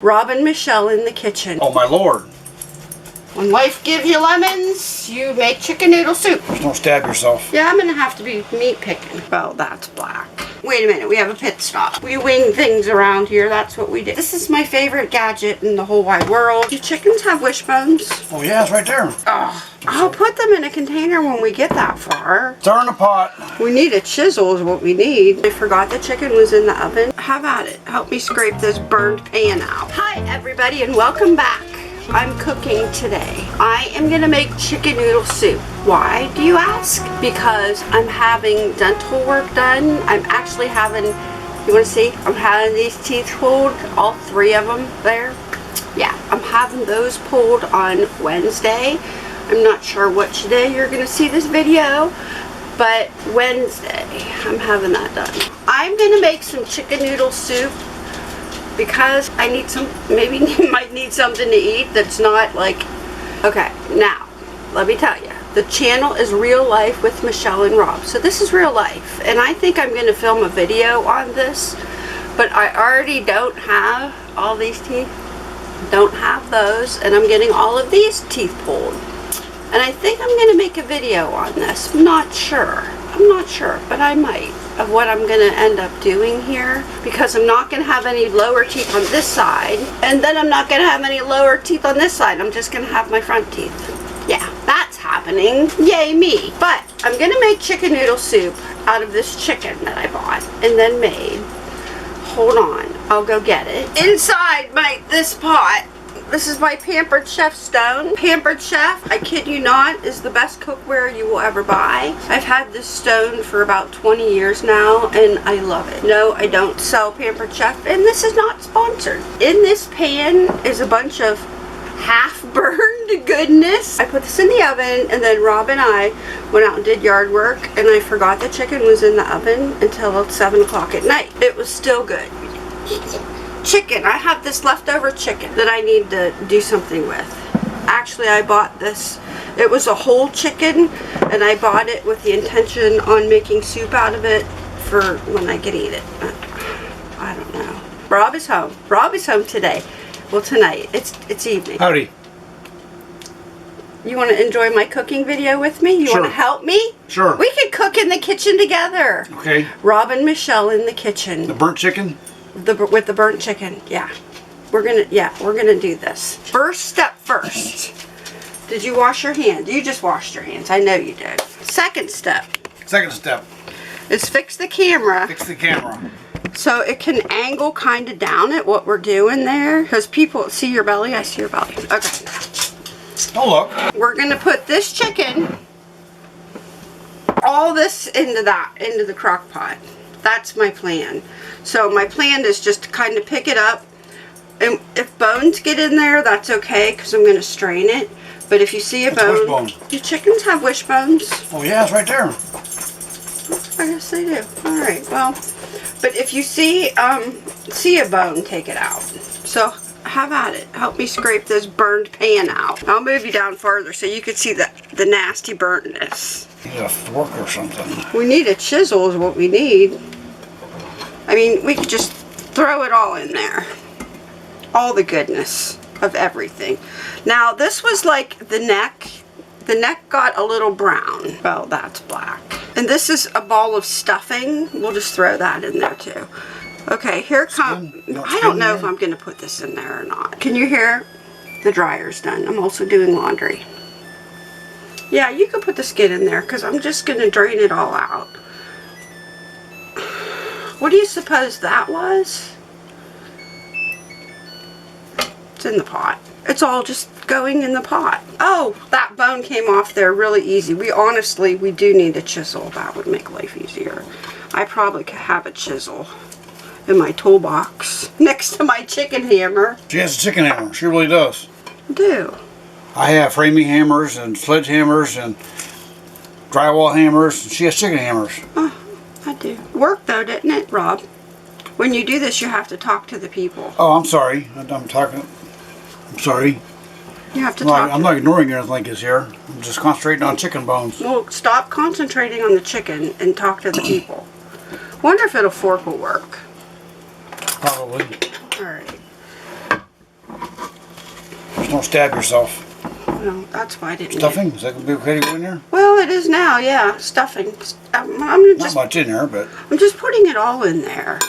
Rob and Michelle in the kitchen. Oh my lord. When life gives you lemons, you make chicken noodle soup. Don't stab yourself. Yeah, I'm gonna have to be meat picking. Well, that's black. Wait a minute, we have a pit stop. We wing things around here, that's what we do. This is my favorite gadget in the whole wide world. Do chickens have wishbones? Oh yeah, it's right there. Oh, I'll put them in a container when we get that far. Stir in the pot. We need a chisel is what we need. I forgot the chicken was in the oven. Have at it. Help me scrape this burned pan out. Hi everybody and welcome back. I'm cooking today. I am gonna make chicken noodle soup. Why, do you ask? Because I'm having dental work done. I'm actually having, you wanna see? I'm having these teeth pulled, all three of them there. Yeah, I'm having those pulled on Wednesday. I'm not sure which day you're gonna see this video, but Wednesday, I'm having that done. I'm gonna make some chicken noodle soup because I need some, maybe might need something to eat that's not like, okay, now, let me tell you, the channel is Real Life with Michelle and Rob. So this is real life, and I think I'm gonna film a video on this, but I already don't have all these teeth, don't have those, and I'm getting all of these teeth pulled. And I think I'm gonna make a video on this, I'm not sure, but I might, of what I'm gonna end up doing here, because I'm not gonna have any lower teeth on this side, and then I'm not gonna have any lower teeth on this side. I'm just gonna have my front teeth. Yeah, that's happening. Yay me. But I'm gonna make chicken noodle soup out of this chicken that I bought and then made. Hold on, I'll go get it. Inside this pot, this is my Pampered Chef stone. Pampered Chef, I kid you not, is the best cookware you will ever buy. I've had this stone for about 20 years now and I love it. No, I don't sell Pampered Chef and this is not sponsored. In this pan is a bunch of half-burned goodness. I put this in the oven and then Rob and I went out and did yard work and I forgot the chicken was in the oven until 7 o'clock at night. It was still good. Chicken, I have this leftover chicken that I need to do something with. Actually, I bought this, it was a whole chicken and I bought it with the intention on making soup out of it for when I could eat it. I don't know. Rob is home. Rob is home today. Well, tonight. It's evening. Howdy. You want to enjoy my cooking video with me? You Sure. want to help me? Sure. We could cook in the kitchen together. Okay. Rob and Michelle in the kitchen. The burnt chicken? With the burnt chicken, yeah. We're gonna do this. First step first. Did you wash your hands? You just washed your hands. I know you did. Second step Second step. is fix the camera Fix the camera. so it can angle kind of down at what we're doing there. Because people see your belly. I see your belly. Okay. Oh look. We're gonna put this chicken, all this into the crock pot. That's my plan. So my plan is just to kind of pick it up, and if bones get in there, that's okay because I'm going to strain it. But if you see a bone, do chickens have wishbones? Oh yeah, it's right there. I guess they do. All right. Well, but if you see a bone, take it out. So have at it. Help me scrape this burned pan out. I'll move you down further so you can see the nasty burntness. You need a fork or something. We need a chisel is what we need. I mean, we could just throw it all in there. All the goodness of everything. Now, this was like the neck. The neck got a little brown. Well, that's black. And this is a ball of stuffing. We'll just throw that in there too. Okay, here comes... I don't know if I'm going to put this in there or not. Can you hear? The dryer's done. I'm also doing laundry. Yeah, you could put the skin in there because I'm just going to drain it all out. What do you suppose that was? It's in the pot. It's all just going in the pot. Oh, that bone came off there really easy. We do need a chisel. That would make life easier. I probably could have a chisel in my toolbox next to my chicken hammer. She has a chicken hammer. She really does. I do. I have framing hammers and sledgehammers and drywall hammers. And she has chicken hammers. Oh, I do. Work though, didn't it, Rob? When you do this, you have to talk to the people. Oh, I'm sorry. I'm sorry. You have to talk. I'm not ignoring anything like this here. I'm just concentrating on chicken bones. Well, stop concentrating on the chicken and talk to the people. Wonder if a fork will work. Probably. All right. Just don't stab yourself. Well, that's why I didn't. Stuffing? Is that going to be okay to go in there? Well, it is now, yeah. Stuffing. Not much in there, but... I'm just putting it all in there.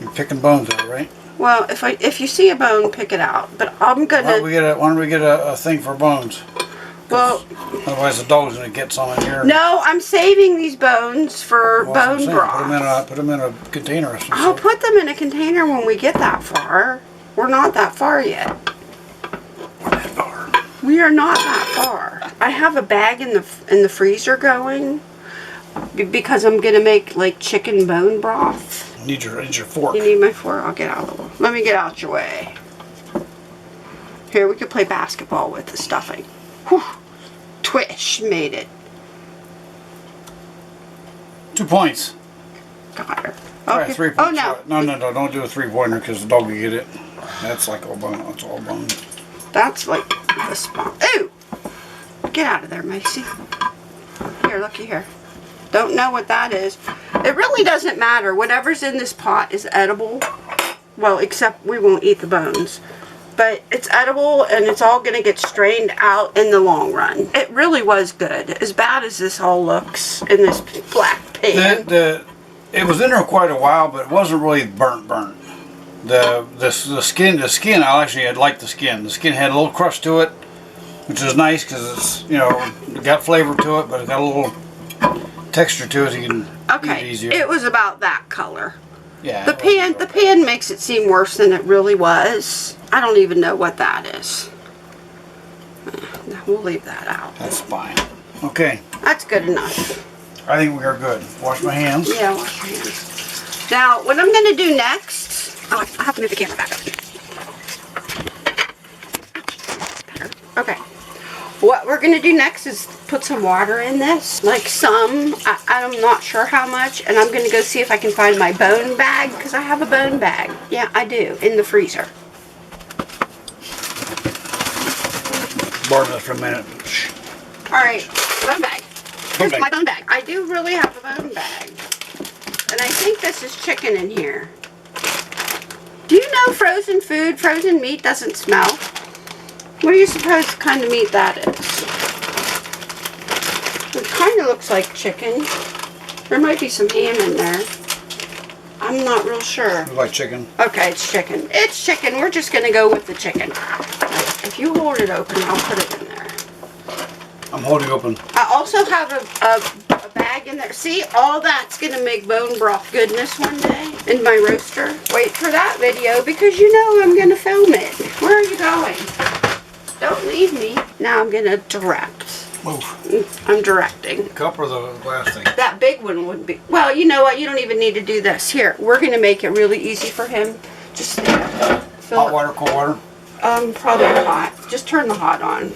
You're picking bones out, right? Well, if you see a bone, pick it out. But I'm gonna... Why don't we get a thing for bones? Well... Otherwise the dog's going to get some in here. No, I'm saving these bones for bone broth. Put them in a container or something. I'll put them in a container when we get that far. We're not that far yet. We're that far. We are not that far. I have a bag in the freezer going because I'm gonna make like chicken bone broth. You need your fork. You need my fork? I'll get out of the way. Let me get out your way. Here, we could play basketball with the stuffing. Whew. Twish made it. 2 points. Got her. Try Okay. a 3 Oh point. no. No, don't do a 3-pointer because the dog will get it. That's like all bone. That's all bone. That's like the spot. Ooh! Get out of there, Macy. Here, looky here. Don't know what that is. It really doesn't matter. Whatever's in this pot is edible. Well, except we won't eat the bones. But it's edible and it's all going to get strained out in the long run. It really was good. As bad as this all looks in this black pan. It was in there quite a while, but it wasn't really burnt. The skin, I actually liked the skin. The skin had a little crust to it, which is nice because it's, it got flavor to it, but it got a little texture to it so you can eat it easier. It was about that color. Yeah. The pan makes it seem worse than it really was. I don't even know what that is. We'll leave that out. That's fine. Okay. That's good enough. I think we are good. Wash my hands. Yeah, wash your hands. Now, what I'm going to do next... Oh, I have to move the camera back up. Okay. What we're going to do next is put some water in this. Like some. I'm not sure how much. And I'm going to go see if I can find my bone bag. Because I have a bone bag. Yeah, I do. In the freezer. Bar this for a minute. Alright. Bone bag. Here's my bone bag. I do really have a bone bag. And I think this is chicken in here. Do you know frozen food, frozen meat doesn't smell? What do you suppose kind of meat that is? It kind of looks like chicken. There might be some ham in there. I'm not real sure. You like chicken? Okay, it's chicken. It's chicken. We're just going to go with the chicken. If you hold it open, I'll put it in there. I'm holding open. I also have a bag in there. See, all that's going to make bone broth goodness one day in my roaster. Wait for that video because you know I'm going to film it. Where are you going? Don't leave me. Now I'm going to direct. Move. I'm directing. Cup or the glass thing? That big one would be... Well, you know what? You don't even need to do this. Here, we're going to make it really easy for him. Just hot water, cold water? Probably hot. Just turn the hot on.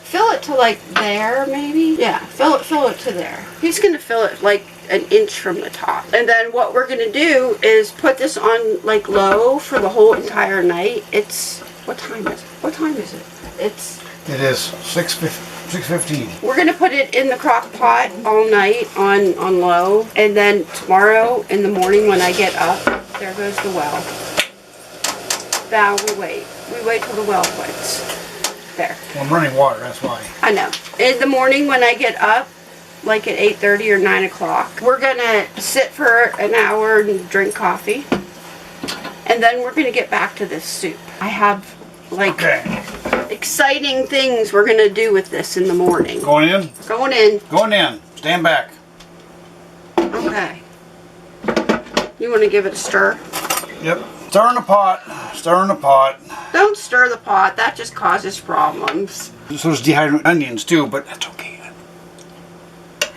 Fill it to like there, maybe. Yeah, fill it to there. He's gonna fill it like an inch from the top. And then what we're gonna do is put this on like low for the whole entire night. It's what time is it? What time is it? It is 6:15. We're gonna put it in the crock pot all night on low, and then tomorrow in the morning when I get up, there goes the well. Now we wait. We wait till the well quits. There. Well, I'm running water, that's why. I know. In the morning when I get up, like at 8:30 or 9 o'clock, we're going to sit for an hour and drink coffee. And then we're going to get back to this soup. I have, like, exciting things we're going to do with this in the morning. Going in? Going in. Going in. Stand back. Okay. You want to give it a stir? Yep. Stir in the pot. Stir in the pot. Don't stir the pot. That just causes problems. So does dehydrated onions too, but that's okay.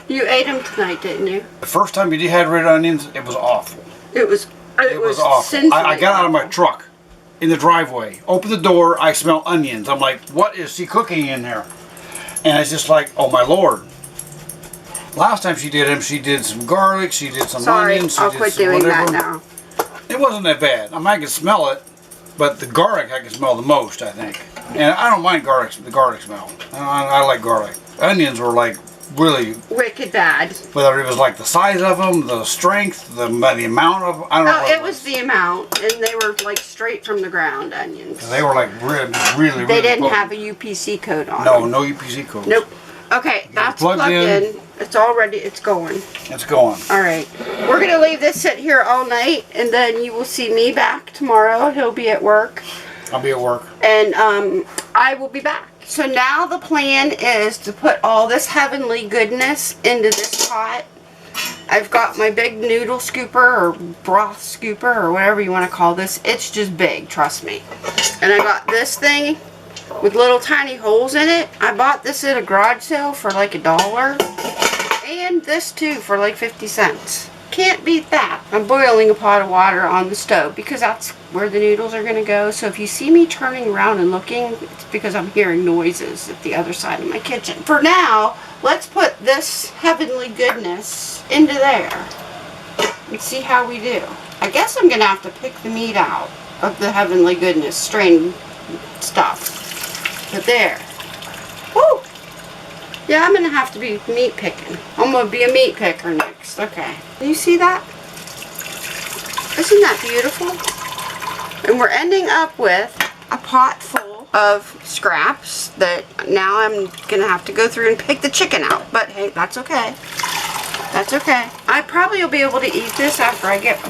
You ate them tonight, didn't you? The first time you dehydrated onions, it was awful. It was awful. sinfully I got out of my awful. truck in the driveway, opened the door, I smell onions. I'm like, what is she cooking in there? And it's just like, oh my Lord. Last time she did them, she did some garlic, she did some onions. Sorry, I'll quit doing that now. It wasn't that bad. I mean, I could smell it, but the garlic I could smell the most, I think. And I don't mind the garlic smell. I like garlic. Onions were like really wicked bad. Whether it was like the size of them, the strength, the amount of, I don't know. Oh, it was the amount, and they were like straight from the ground onions. They were like really. They didn't have a UPC code on No, them. no UPC code. Nope. Okay, that's plugged in. It's all ready. It's going. It's going. All right. We're going to leave this sit here all night, and then you will see me back tomorrow. He'll be at work. I'll be at work. And I will be back. So now the plan is to put all this heavenly goodness into this pot. I've got my big noodle scooper or broth scooper or whatever you want to call this. It's just big, trust me. And I got this thing with little tiny holes in it. I bought this at a garage sale for like $1. And this too for like 50 cents. Can't beat that. I'm boiling a pot of water on the stove because that's where the noodles are going to go. So if you see me turning around and looking, it's because I'm hearing noises at the other side of my kitchen. For now, let's put this heavenly goodness into there and see how we do. I guess I'm going to have to pick the meat out of the heavenly goodness strained stuff. But there. Woo! Yeah, I'm going to have to be meat picking. I'm going to be a meat picker next. Okay. You see that? Isn't that beautiful? And we're ending up with a pot full of scraps that now I'm going to have to go through and pick the chicken out. But hey, that's okay. That's okay. I probably will be able to eat this after I get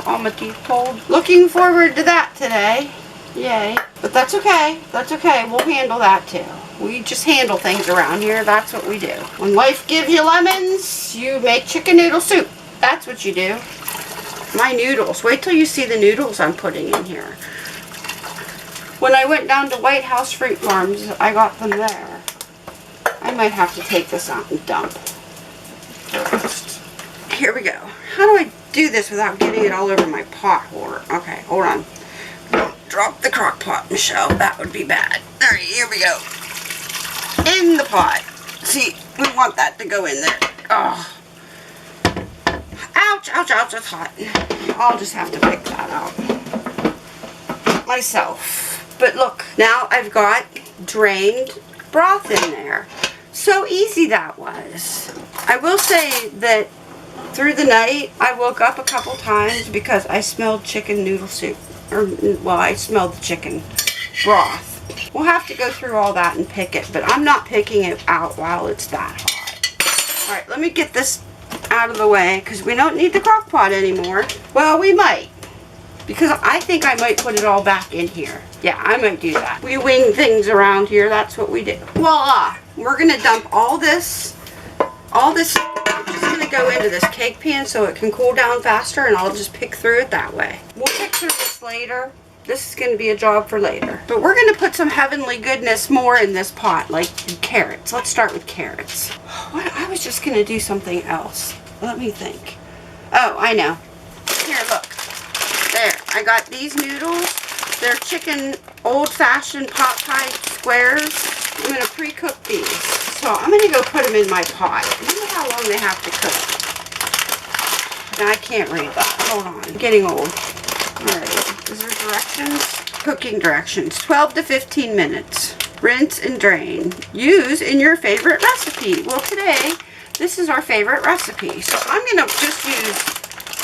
all my teeth pulled. Looking forward to that today. Yay. But that's okay. That's okay. We'll handle that too. We just handle things around here. That's what we do. When life gives you lemons, you make chicken noodle soup. That's what you do. My noodles. Wait till you see the noodles I'm putting in here. When I went down to White House Fruit Farms, I got them there. I might have to take this out and dump. Here we go. How do I do this without getting it all over my pot holder? Okay, hold on. Don't drop the crock pot, Michelle. That would be bad. Alright, here we go. In the pot. See, we want that to go in there. Oh. Ouch, ouch, ouch, that's hot. I'll just have to pick that out myself. But look, now I've got drained broth in there. So easy that was. I will say that through the night, I woke up a couple times because I smelled chicken noodle soup. Or, well, I smelled the chicken broth. We'll have to go through all that and pick it, but I'm not picking it out while it's that hot. Alright, let me get this out of the way because we don't need the crock pot anymore. Well, we might. Because I think I might put it all back in here. Yeah, I might do that. We wing things around here. That's what we do. Voila! We're going to dump all this. I'm just going to go into this cake pan so it can cool down faster, and I'll just pick through it that way. We'll pick through this later. This is going to be a job for later. But we're going to put some heavenly goodness more in this pot, like carrots. Let's start with carrots. What? I was just going to do something else. Let me think. Oh, I know. Here, look. There. I got these noodles. They're chicken old-fashioned pot pie squares. I'm going to pre-cook these. So I'm going to go put them in my pot. I wonder how long they have to cook. Now, I can't read that. Hold on. I'm getting old. Alright. Is there directions? Cooking directions. 12 to 15 minutes. Rinse and drain. Use in your favorite recipe. Well, today, this is our favorite recipe. So I'm going to just use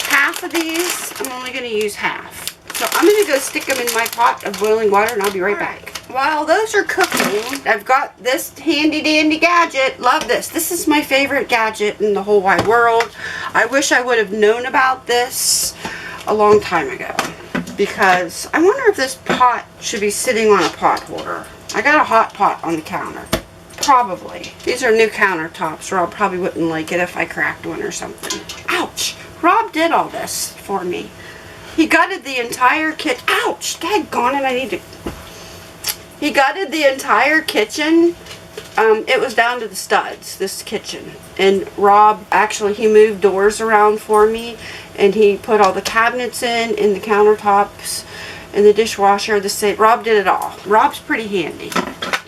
half of these. I'm only going to use half. So I'm going to go stick them in my pot of boiling water and I'll be right back. While those are cooking, I've got this handy dandy gadget. Love this. This is my favorite gadget in the whole wide world. I wish I would have known about this a long time ago. Because I wonder if this pot should be sitting on a pot holder. I got a hot pot on the counter. Probably. These are new countertops. Rob probably wouldn't like it if I cracked one or something. Ouch! Rob did all this for me. He gutted the entire kitchen. Ouch! Daggone it, I need to... He gutted the entire kitchen. It was down to the studs, this kitchen. And Rob, actually, he moved doors around for me. And he put all the cabinets in the countertops, in the dishwasher, the sink. Rob did it all. Rob's pretty handy.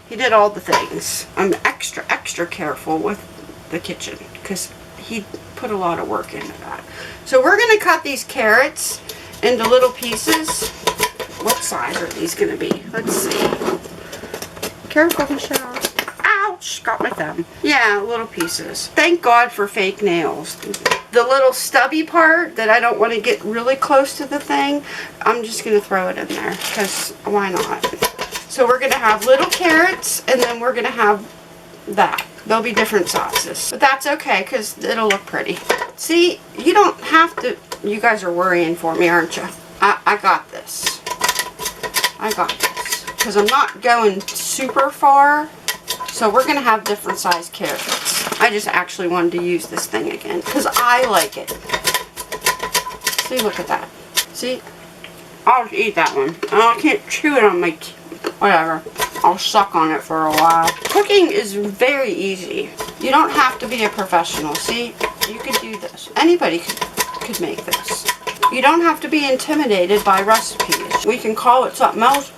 He did all the things. I'm extra, extra careful with the kitchen because he put a lot of work into that. So we're going to cut these carrots into little pieces. What size are these going to be? Let's see. Careful, Michelle. Ouch! Ouch, got my thumb. Yeah, little pieces. Thank God for fake nails. The little stubby part that I don't want to get really close to the thing, I'm just going to throw it in there, because why not? So we're going to have little carrots, and then we're going to have that. There'll be different sauces. But that's okay, because it'll look pretty. See, you don't have to... You guys are worrying for me, aren't you? I got this. I got this. Because I'm not going super far. So we're going to have different size carrots. I just actually wanted to use this thing again, because I like it. See, look at that. See? I'll just eat that one. I can't chew it on my teeth. Whatever. I'll suck on it for a while. Cooking is very easy. You don't have to be a professional. See? You could do this. Anybody could make this. You don't have to be intimidated by recipes. We can call it something else.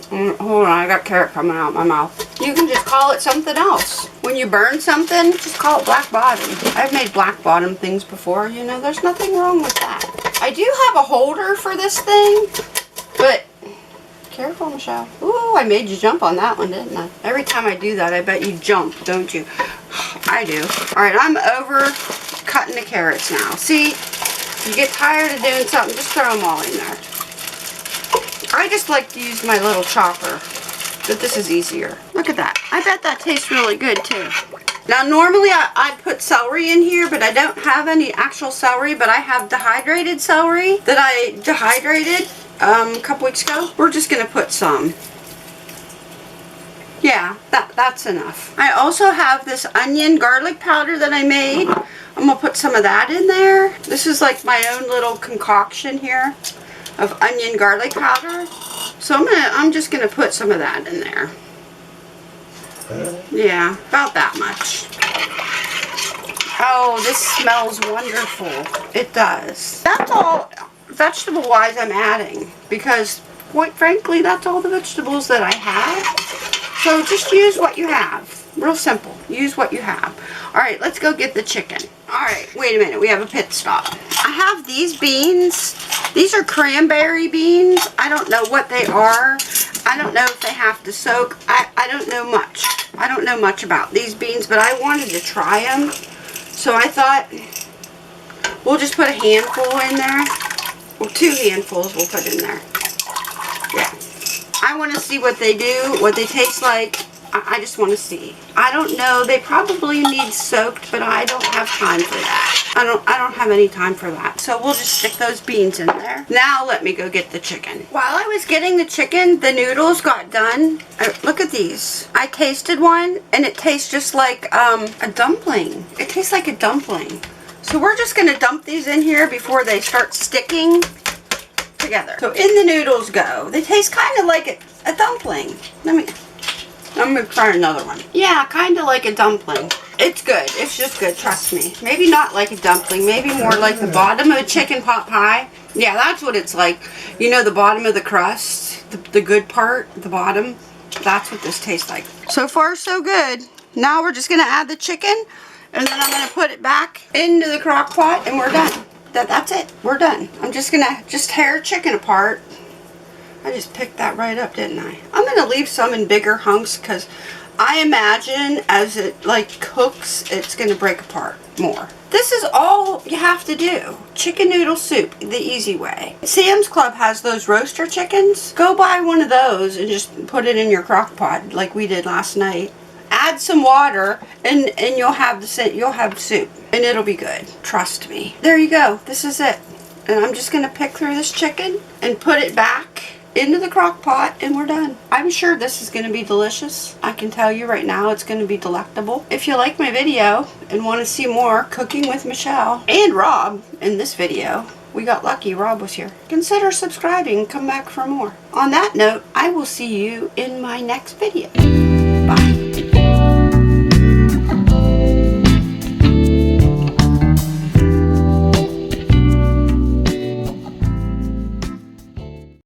Hold on, I got carrot coming out my mouth. You can just call it something else. When you burn something, just call it black bottom. I've made black bottom things before, you know, there's nothing wrong with that. I do have a holder for this thing, but careful, Michelle. Ooh, I made you jump on that one, didn't I? Every time I do that, I bet you jump, don't you? I do. Alright, I'm over cutting the carrots now. See, you get tired of doing something, just throw them all in there. I just like to use my little chopper, but this is easier. Look at that. I bet that tastes really good too. Now normally I'd put celery in here, but I don't have any actual celery, but I have dehydrated celery that I dehydrated a couple weeks ago. We're just going to put some. Yeah, that's enough. I also have this onion garlic powder that I made. I'm going to put some of that in there. This is like my own little concoction here of onion garlic powder. So I'm just going to put some of that in there. Yeah, about that much. Oh, this smells wonderful. It does. That's all vegetable-wise I'm adding, because quite frankly, that's all the vegetables that I have. So just use what you have. Real simple. Use what you have. Alright, let's go get the chicken. Alright, wait a minute. We have a pit stop. I have these beans. These are cranberry beans. I don't know what they are. I don't know if they have to soak. I don't know much. I don't know much about these beans, but I wanted to try them. So I thought we'll just put a handful in there. Well, 2 handfuls we'll put in there. Yeah. I want to see what they do, what they taste like. I just want to see. I don't know. They probably need soaked, but I don't have time for that. I don't have any time for that. So we'll just stick those beans in there. Now let me go get the chicken. While I was getting the chicken, the noodles got done. Look at these. I tasted one, and it tastes just like a dumpling. It tastes like a dumpling. So we're just going to dump these in here before they start sticking together. So in the noodles go. They taste kind of like a dumpling. I'm going to try another one. Yeah, kind of like a dumpling. It's good. It's just good, trust me. Maybe not like a dumpling. Maybe more like the bottom of a chicken pot pie. Yeah, that's what it's like. You know, the bottom of the crust, the good part, the bottom. That's what this tastes like. So far, so good. Now we're just going to add the chicken, and then I'm going to put it back into the crock pot, and we're done. That's it. We're done. I'm just going to tear chicken apart. I just picked that right up, didn't I? I'm going to leave some in bigger hunks because I imagine as it like cooks, it's going to break apart more. This is all you have to do. Chicken noodle soup, the easy way. Sam's Club has those roaster chickens. Go buy one of those and just put it in your crock pot like we did last night. Add some water and you'll have soup and it'll be good. Trust me. There you go. This is it. And I'm just going to pick through this chicken and put it back into the crock pot, and we're done. I'm sure this is going to be delicious. I can tell you right now it's going to be delectable. If you like my video and want to see more cooking with Michelle and Rob in this video, we got lucky, Rob was here. Consider subscribing and come back for more. On that note, I will see you in my next video. Bye.